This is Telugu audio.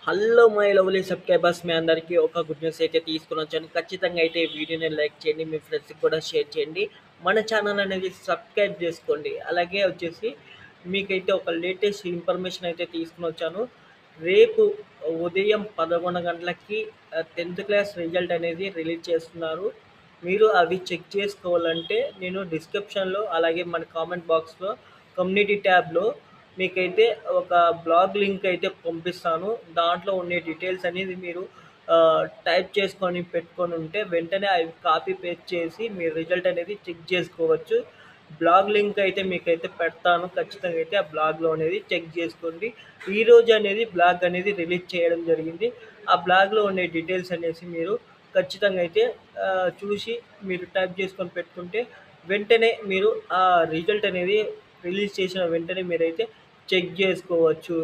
హలో మై లవ్లీ సబ్‌స్క్రైబర్స్ మీ అందరికీ ఒక గుడ్ న్యూస్ అయితే తీసుకొనొచ్చాను. ఖచ్చితంగా అయితే ఈ వీడియోని లైక్ చేయండి. మీ ఫ్రెండ్స్‌కి కూడా షేర్ చేయండి. మన ఛానల్ అనేది సబ్స్క్రైబ్ చేసుకోండి. అలాగే వచ్చేసి మీకైతే ఒక లేటెస్ట్ ఇన్ఫర్మేషన్ అయితే తీసుకొనొచ్చాను. రేపు ఉదయం 11 గంటలకి 10థ్ క్లాస్ రిజల్ట్ అనేది రిలీజ్ చేస్తున్నారు. మీరు అవి చెక్ చేసుకోవాలంటే నేను డిస్క్రిప్షన్‌లో అలాగే మన కామెంట్ బాక్స్‌లో కమ్యూనిటీ ట్యాబ్‌లో మీకైతే ఒక బ్లాగ్ లింక్ అయితే పంపిస్తాను. దాంట్లో ఉండే డీటెయిల్స్ అనేది మీరు టైప్ చేసుకొని పెట్టుకొని ఉంటే వెంటనే అవి కాపీ పేస్ట్ చేసి మీ రిజల్ట్ అనేది చెక్ చేసుకోవచ్చు. బ్లాగ్ లింక్ అయితే మీకైతే పెడతాను. ఖచ్చితంగా అయితే ఆ బ్లాగ్‌లో అనేది చెక్ చేసుకోండి. ఈరోజు అనేది బ్లాగ్ అనేది రిలీజ్ చేయడం జరిగింది. ఆ బ్లాగ్‌లో ఉండే డీటెయిల్స్ అనేసి మీరు ఖచ్చితంగా అయితే చూసి మీరు టైప్ చేసుకొని పెట్టుకుంటే వెంటనే మీరు ఆ రిజల్ట్ అనేది రిలీజ్ చేసిన వెంటనే మీరైతే చెక్ జేసుకోవచ్చు.